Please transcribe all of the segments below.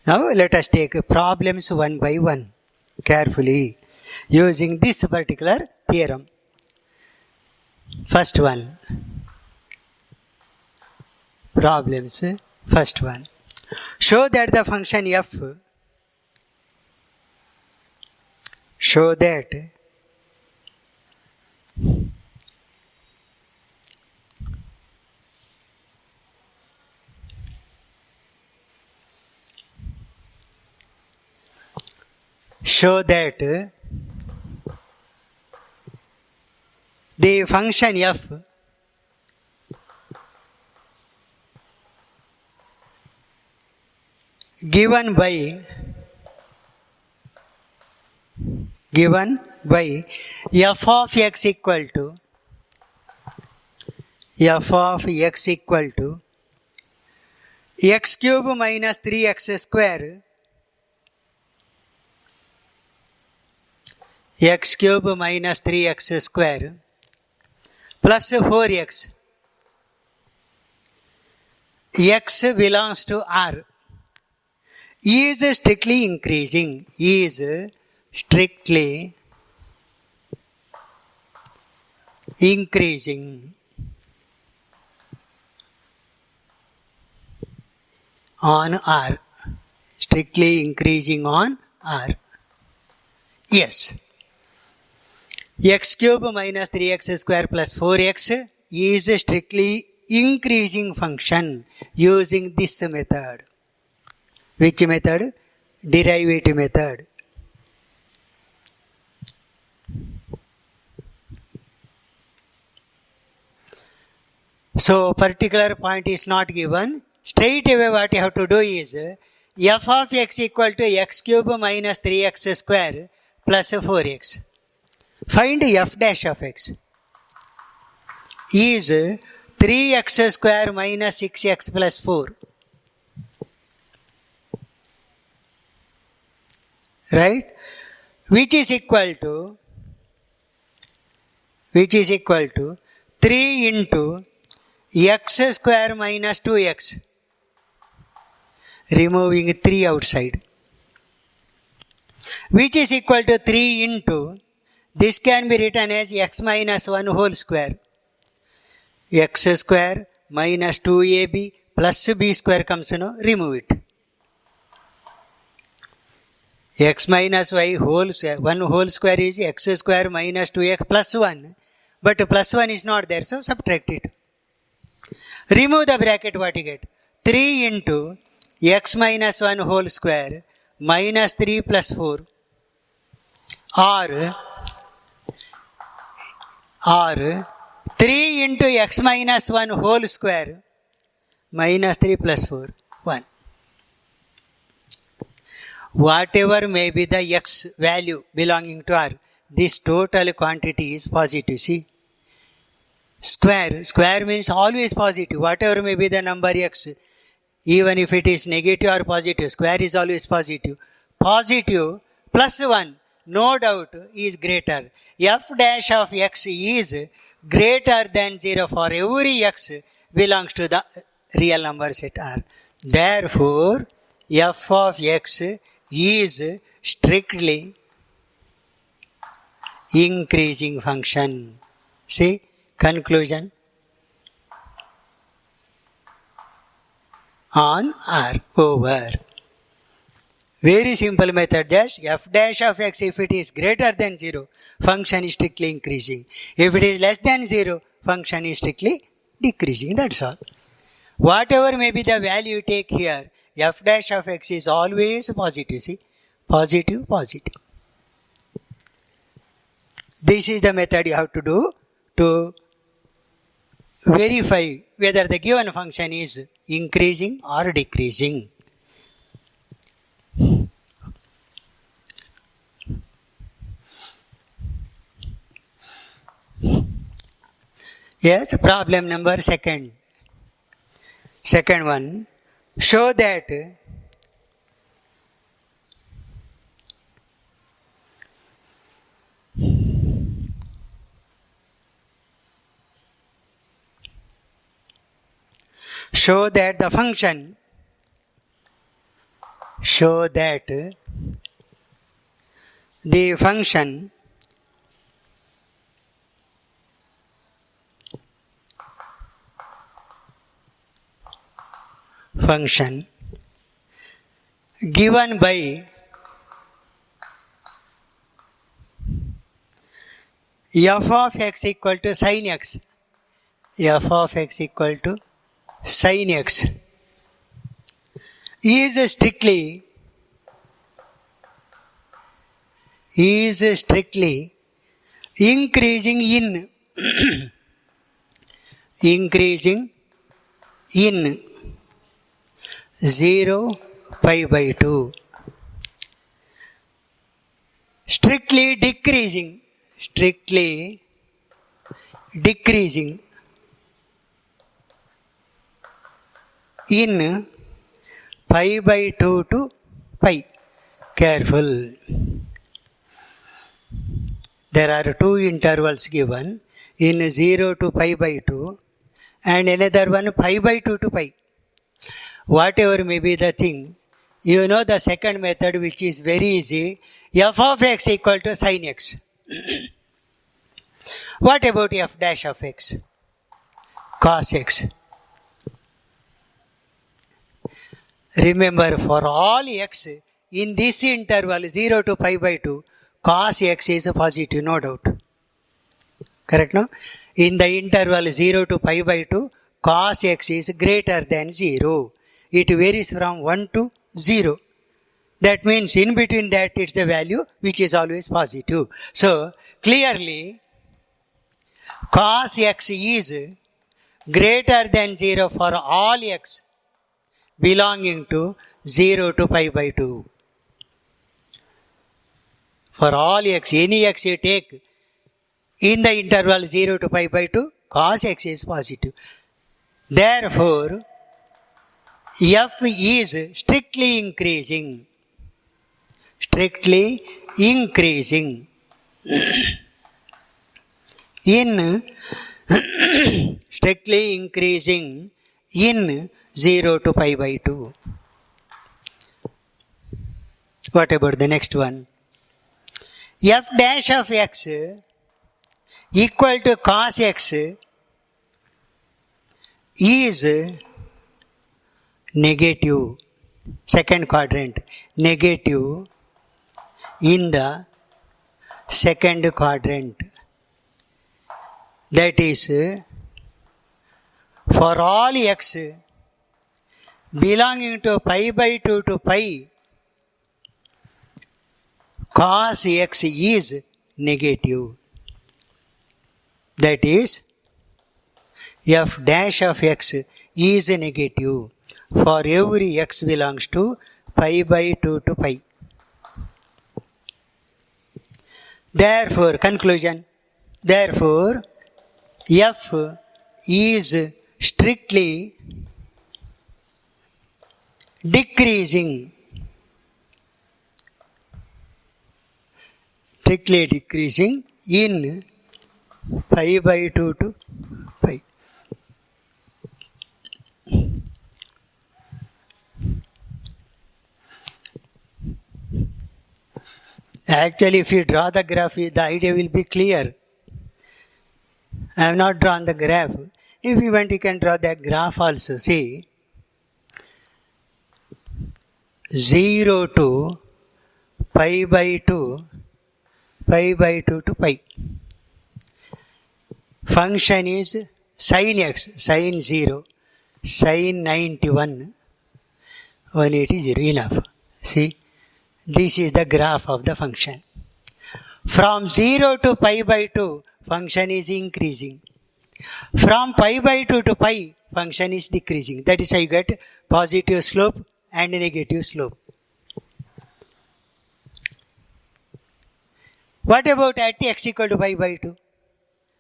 Now let us take problems one by one carefully using this particular theorem. First one. Problems. First one. Show that the function f the function f given by f of x equal to x cube minus 3x square plus 4x. X belongs to R. Is strictly increasing on R. Strictly increasing on R. Yes. X cube minus 3x square plus 4x is a strictly increasing function using this method. Which method? Derivative method. So particular point is not given. Straight away what you have to do is f of x equal to x cube minus 3x square plus 4x. Find f dash of x is 3x square minus 6x plus 4. Right? Which is equal to 3 into x square minus 2x. Removing 3 outside. Which is equal to 3 into, this can be written as x minus 1 whole square. X square minus 2ab plus b square comes, remove it. X minus y whole 1 whole square is x square minus 2x plus 1. But plus 1 is not there, so subtract it. Remove the bracket, what you get? 3 into x minus 1 whole square minus 3 plus 4 or 3 into x minus 1 whole square minus 3 plus 4, 1. Whatever may be the x value belonging to R, this total quantity is positive. See? Square means always positive. Whatever may be the number x, even if it is negative or positive, square is always positive. Positive plus 1, no doubt, is greater. F dash of x is greater than 0 for every x belongs to the real number set R. Therefore, f of x is strictly increasing function. See? Conclusion. On R, over. Very simple method, dash f dash of x, if it is greater than 0, function is strictly increasing. If it is less than 0, function is strictly decreasing. That's all. Whatever may be the value you take here, f dash of x is always positive. See? Positive. This is the method you have to do to verify whether the given function is increasing or decreasing. Yes, problem number second. Second one. Show that the function show that the function given by f of x equal to sin x, f of x equal to sin x is strictly increasing in 0 pi by 2, strictly decreasing in pi by 2 to pi. Careful. There are two intervals given, in 0 to pi by 2 and another one pi by 2 to pi. Whatever may be the thing, you know the second method, which is very easy, f of x equal to sin x. What about f dash of x? Cos x. Remember, for all x in this interval 0 to pi by 2, cos x is positive, no doubt. Correct, no? In the interval 0 to pi by 2, cos x is greater than 0. It varies from 1 to 0. That means in between that it's the value which is always positive. So clearly cos x is greater than 0 for all x belonging to 0 to pi by 2. For all x, any x you take in the interval 0 to pi by 2, cos x is positive. Therefore, f is strictly increasing in 0 to pi by 2. What about the next one? F dash of x equal to cos x is negative, second quadrant, negative in the second quadrant. That is, for all x belonging to pi by 2 to pi, cos x is negative. That is, f dash of x is negative for every x belongs to pi by 2 to pi. Therefore, conclusion. Therefore, f is strictly decreasing in pi by 2 to pi. Actually, if you draw the graph, the idea will be clear. I have not drawn the graph. If you want, you can draw the graph also. See, 0 to pi by 2 to pi. Function is sin x, sin 0, sin 91, 180, 0. Enough. See, this is the graph of the function. From 0 to pi by 2, function is increasing. From pi by 2 to pi, function is decreasing. That is how you get positive slope and negative slope. What about at x equal to pi by 2?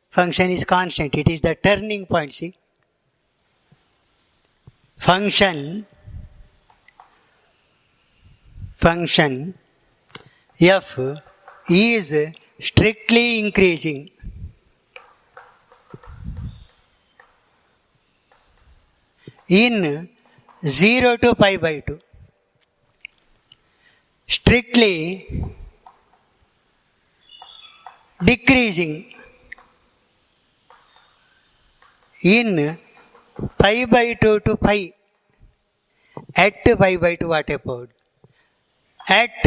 Function is constant. It is the turning point. See, function f is strictly increasing in 0 to pi by 2. strictly decreasing in pi by 2 to pi. At pi by 2, what about? At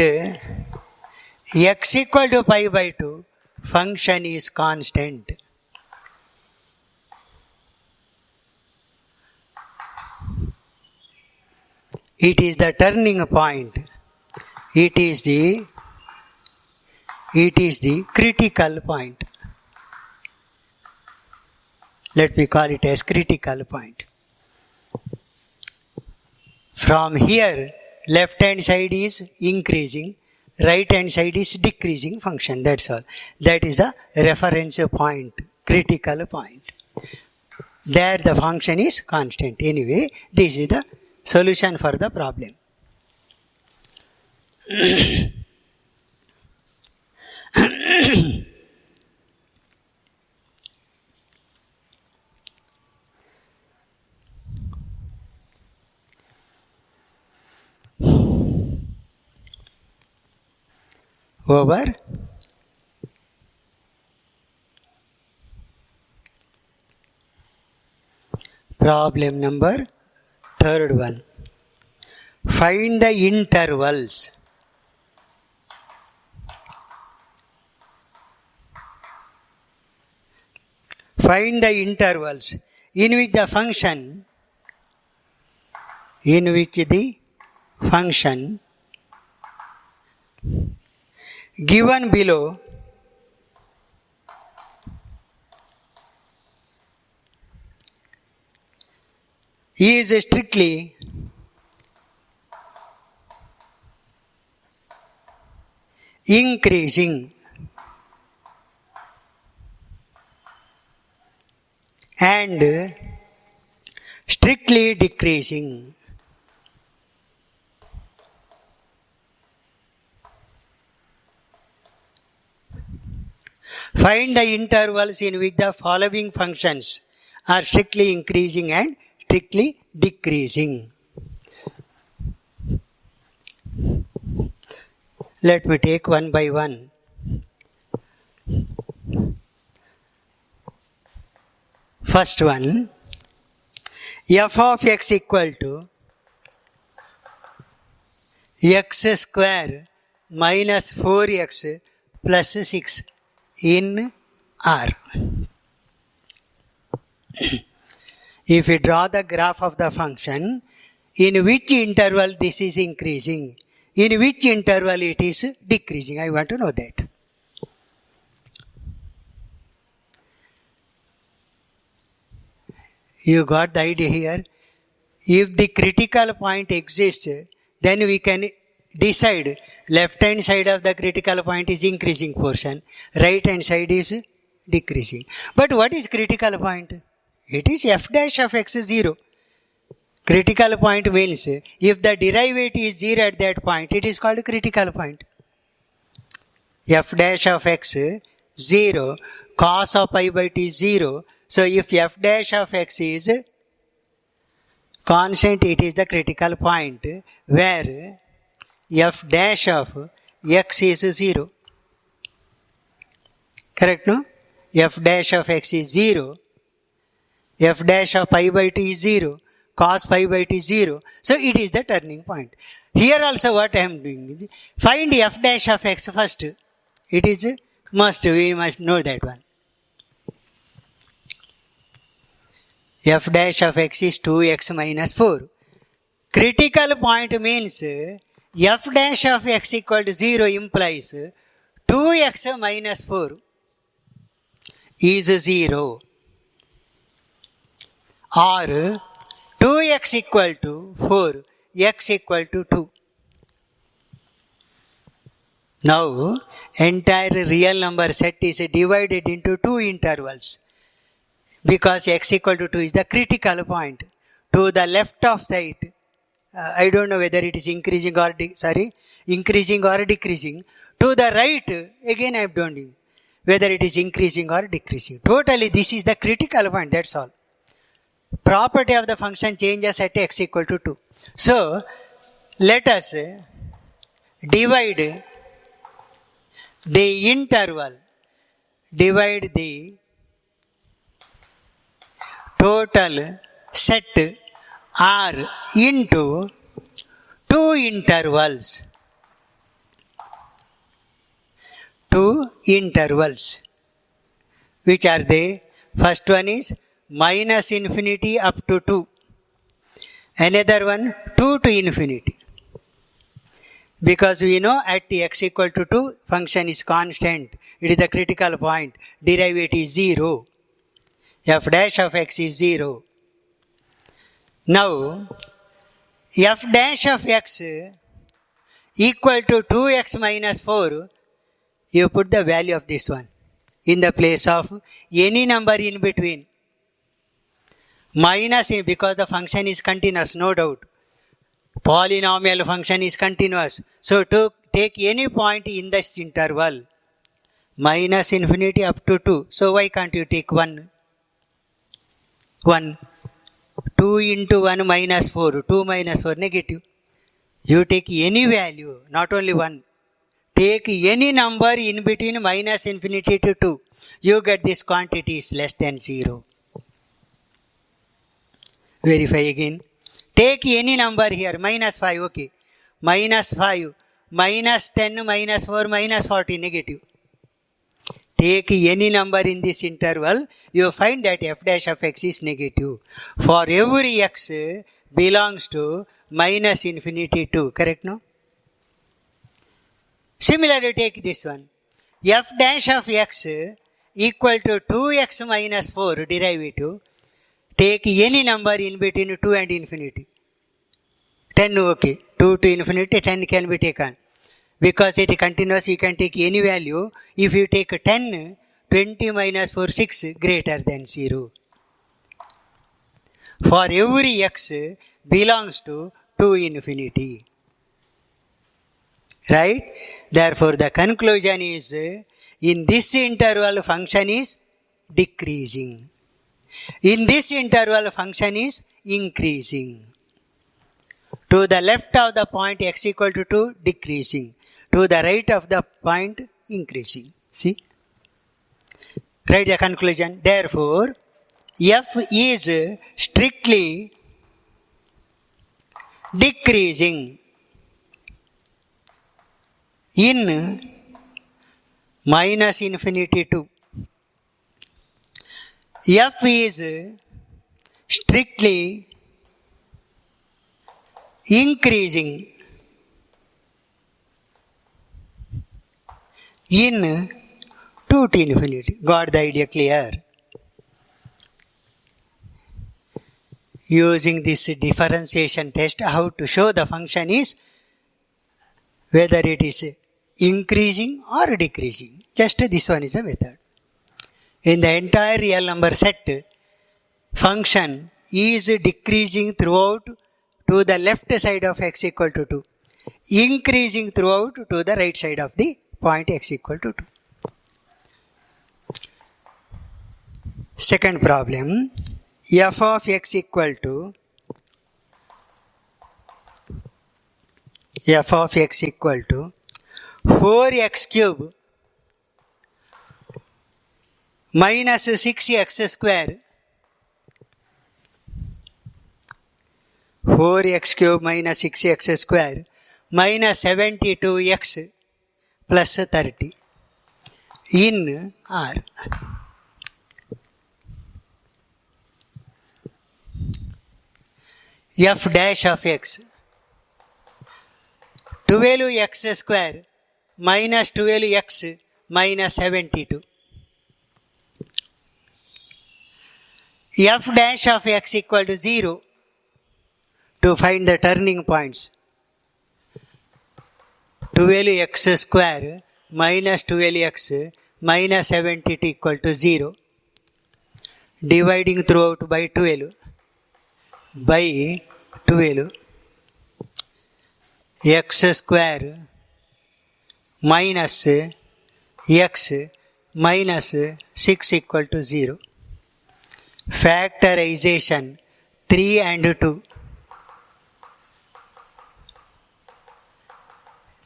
x equal to pi by 2, function is constant. It is the turning point. It is the critical point. Let me call it as critical point. From here, left hand side is increasing, right hand side is decreasing function. That's all. That is the reference point, critical point. There the function is constant. Anyway, this is the solution for the problem. Over. Problem number 3rd. Find the intervals in which the function given below is strictly increasing and strictly decreasing. Find the intervals in which the following functions are strictly increasing and strictly decreasing. Let me take one by one. First one, f of x equal to x square minus 4x plus 6 in R. If we draw the graph of the function, in which interval this is increasing, in which interval it is decreasing, I want to know that. You got the idea here? If the critical point exists, then we can decide left hand side of the critical point is increasing portion, right hand side is decreasing. But what is critical point? It is f dash of x 0. Critical point means if the derivative is 0 at that point, it is called critical point. F dash of x 0, cos of pi by t is 0. So if f dash of x is constant, it is the critical point where f dash of x is 0. Correct, no? F dash of x is 0. F dash of pi by t is 0. Cos pi by t is 0. So it is the turning point. Here also what I am doing is find f dash of x first. It is we must know that one. F dash of x is 2x minus 4. Critical point means f dash of x equal to 0 implies 2x minus 4 is 0 or 2x equal to 4, x equal to 2. Now, entire real number set is divided into two intervals because x equal to 2 is the critical point. To the left of that, I don't know whether it is increasing or decreasing. To the right, again I don't know whether it is increasing or decreasing. Totally, this is the critical point, that's all. Property of the function changes at x equal to 2. So, let us divide the interval, divide the total set R into two intervals. Two intervals. Which are they? First one is minus infinity up to 2. Another one 2 to infinity. Because we know at x equal to 2, function is constant. It is the critical point. Derivative is 0. F dash of x is 0. Now, f dash of x equal to 2x minus 4, you put the value of this one in the place of any number in between. Minus, because the function is continuous, no doubt. Polynomial function is continuous. So to take any point in this interval, minus infinity up to 2. So why can't you take 1? 1. 2 into 1 minus 4. 2 minus 4 negative. You take any value, not only 1. Take any number in between minus infinity to 2. You get this quantity is less than 0. Verify again. Take any number here, minus 5, okay. Minus 5, minus 10, minus 4, minus 40, negative. Take any number in this interval, you find that f dash of x is negative. For every x belongs to minus infinity to, correct no? Similarly, take this one. F dash of x equal to 2x minus 4 derivative. Take any number in between 2 and infinity. 10, okay. 2 to infinity, 10 can be taken. Because it is continuous, you can take any value. If you take 10, 20 minus 4, 6, greater than 0. For every x belongs to infinity. Right? Therefore, the conclusion is, in this interval, function is decreasing. In this interval, function is increasing. To the left of the point x equal to 2, decreasing. To the right of the point, increasing. See? Write the conclusion. Therefore, f is strictly decreasing in minus infinity to. F is strictly increasing in 2 to infinity. Got the idea clear? Using this differentiation test, how to show the function is whether it is increasing or decreasing. Just this one is a method. In the entire real number set, function is decreasing throughout to the left side of x equal to 2, increasing throughout to the right side of the point x equal to 2. Second problem, f of x equal to 4x cube minus 6x square. 4x cube minus 6x square minus 72x plus 30 in R. F dash of x 12x square minus 12x minus 72. F dash of x equal to 0 to find the turning points. 12x square minus 12x minus 72 equal to 0. Dividing throughout by 12. By 12. X square minus x minus 6 equal to 0. Factorization 3 and 2.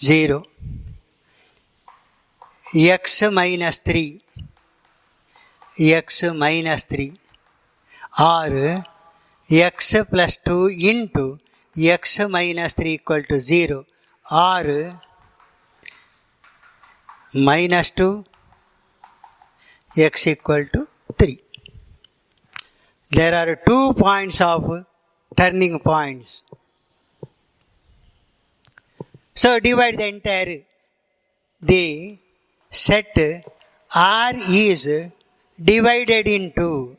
0, x minus 3, x minus 3, or x plus 2 into x minus 3 equal to 0, or minus 2 x equal to 3. There are 2 points of turning points. So divide the entire, the set R is divided into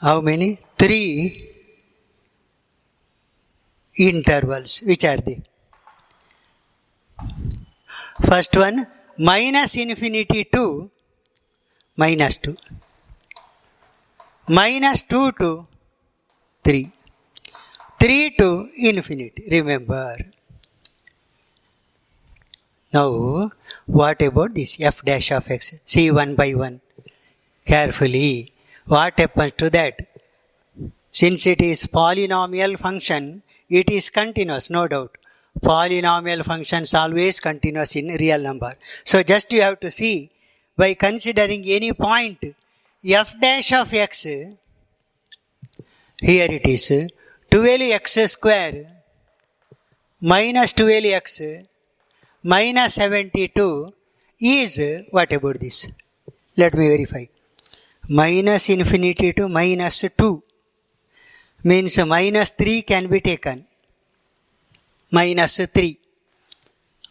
how many? 3 intervals. Which are they? First one, minus infinity to minus 2. Minus 2 to 3. 3 to infinity. Remember. Now, what about this f dash of x? See one by one. Carefully. What happens to that? Since it is polynomial function, it is continuous, no doubt. Polynomial functions always continuous in real number. So just you have to see, by considering any point, f dash of x, here it is, 12x square minus 12x minus 72 is, what about this? Let me verify. Minus infinity to minus 2 means minus 3 can be taken. Minus 3.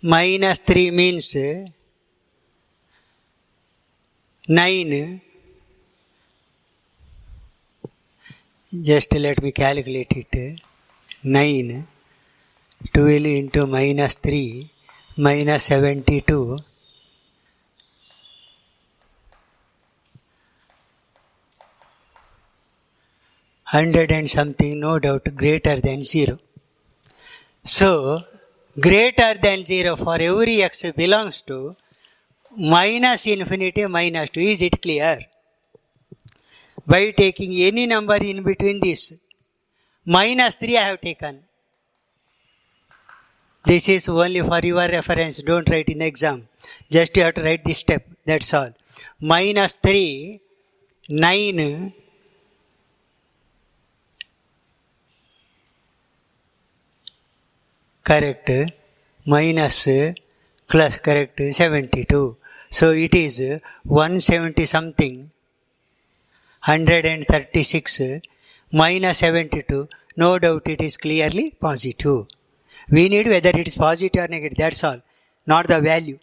Minus 3 means 9. Just let me calculate it. 9. 12 into minus 3 minus 72. 100 and something, no doubt, greater than 0. So, greater than 0 for every x belongs to minus infinity minus 2. Is it clear? By taking any number in between this, minus 3 I have taken. This is only for your reference. Don't write in the exam. Just you have to write this step. That's all. Minus 3, 9, correct, minus plus correct 72. So it is 170 something, 136 minus 72. No doubt it is clearly positive. We need whether it is positive or negative. That's all, not the value.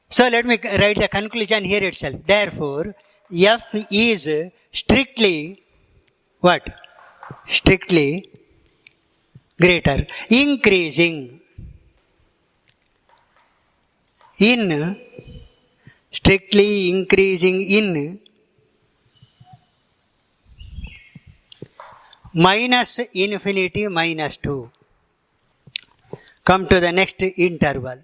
So let me write the conclusion here itself. Therefore, f is strictly what? Strictly greater, increasing in, strictly increasing in minus infinity minus 2. Come to the next interval.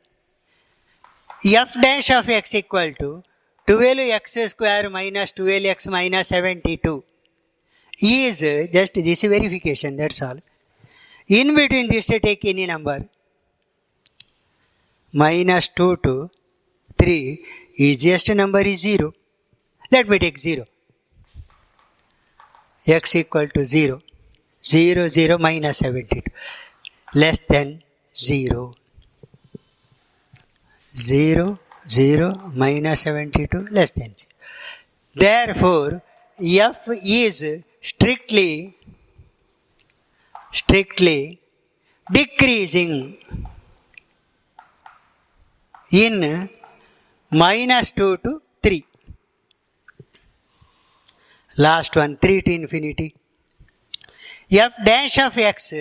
F dash of x equal to 12x square minus 12x minus 72 is just this verification, that's all. In between this, take any number. Minus 2 to 3, easiest number is 0. Let me take 0. X equal to 0. 0, 0 minus 72. Less than 0. 0, 0 minus 72 less than 0. Therefore, f is strictly decreasing in minus 2 to 3. Last one, 3 to infinity. F dash of x,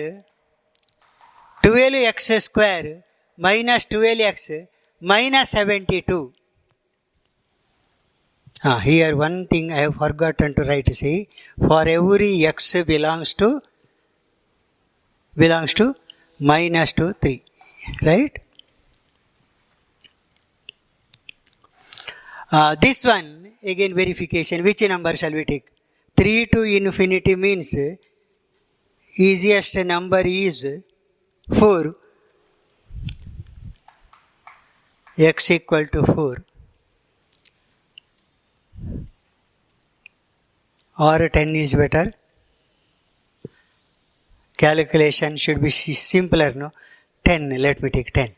12x square minus 12x minus 72. Here one thing I have forgotten to write. See, for every x belongs to minus 2, 3. Right? This one, again verification. Which number shall we take? 3 to infinity means easiest number is 4. X equal to 4. Or 10 is better. Calculation should be simpler, no? 10, let me take 10.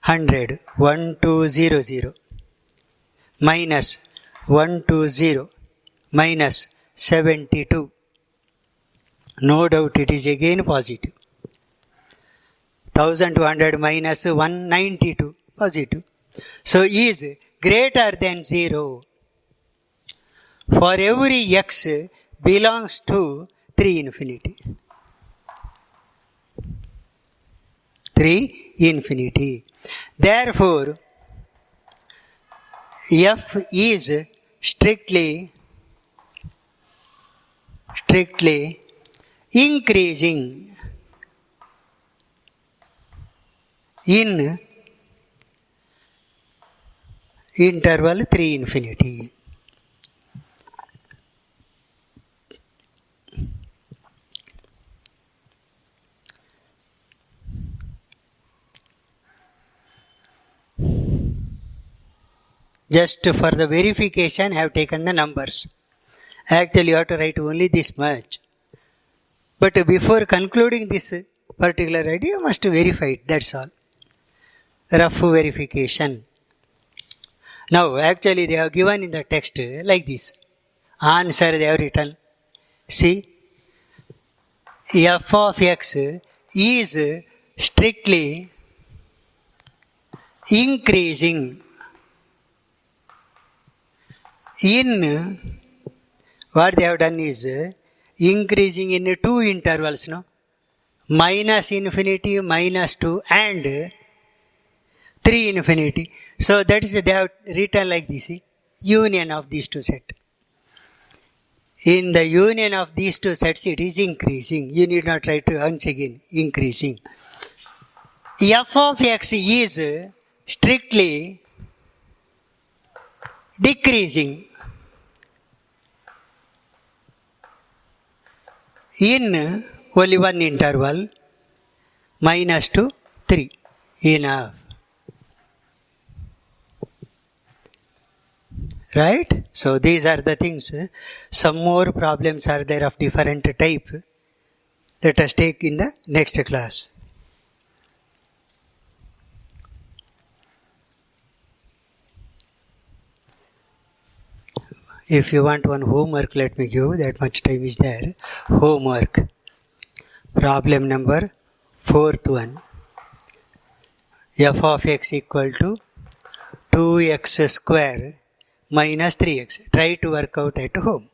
100, 1200 minus 120 minus 72. No doubt it is again positive. 1200 minus 192, positive. So is greater than 0. For every x belongs to 3 infinity. 3 infinity. Therefore, f is strictly increasing in interval 3 infinity. Just for the verification, I have taken the numbers. Actually, you have to write only this much. But before concluding this particular idea, you must verify it, that's all. Rough verification. Now, actually, they have given in the text like this. Answer they have written. See, f of x is strictly increasing in, what they have done is increasing in 2 intervals, no? Minus infinity, minus 2 and 3 infinity. So that is, they have written like this, union of these two sets. In the union of these two sets, it is increasing. You need not try to once again, increasing. F of x is strictly decreasing in only one interval, minus to 3. Enough. Right? So these are the things. Some more problems are there of different type. Let us take in the next class. If you want one homework, let me give, that much time is there. Homework. Problem number 4th one. F of x equal to 2x square minus 3x. Try to work out at home.